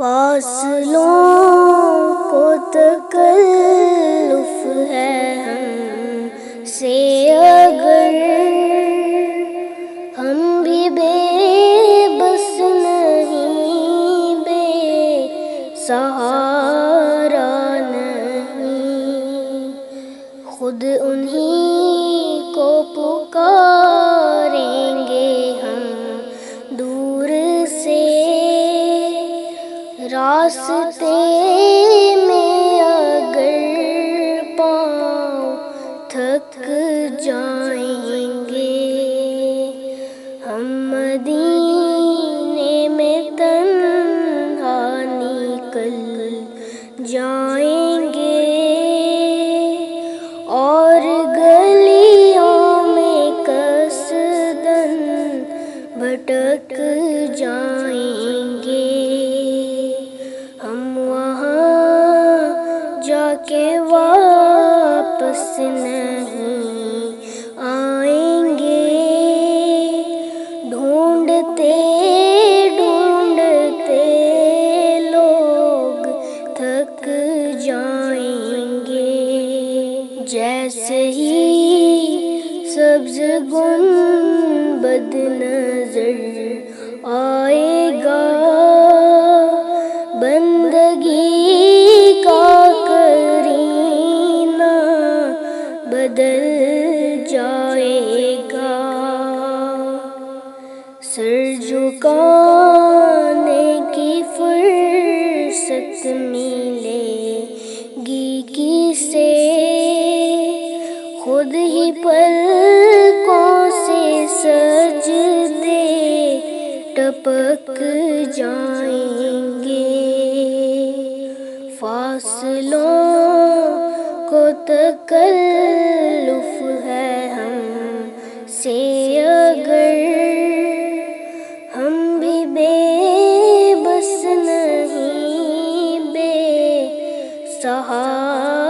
فاصلوں کو تکلف ہے ہم سے اگر، ہم بھی بے بس نہیں، بے سہارا نہیں، خود انہی کو پکاریں گے ہم دور سے، راستے میں اگر پاؤں تھک جائیں گے، ہم مدینے میں تنہا نکل جائیں گے، اور گلیوں میں قصداً بھٹک جائیں گے، ہم وہاں جا کے واپس نہیں آئیں گے، ڈھونڈتے ڈھونڈتے لوگ تھک جائیں گے، جیسے ہی سبز گنبد نظر آئے گا، بندگی کا کرینہ بدل جائے گا، سر جھکانے کی فرصت ملے گی کسے، خود ہی پلکوں سے سجدے ٹپک جائیں گے، فاصلوں کو تکلف ہے ہم سے اگر، ہم بھی بے بس نہیں، بے سہارا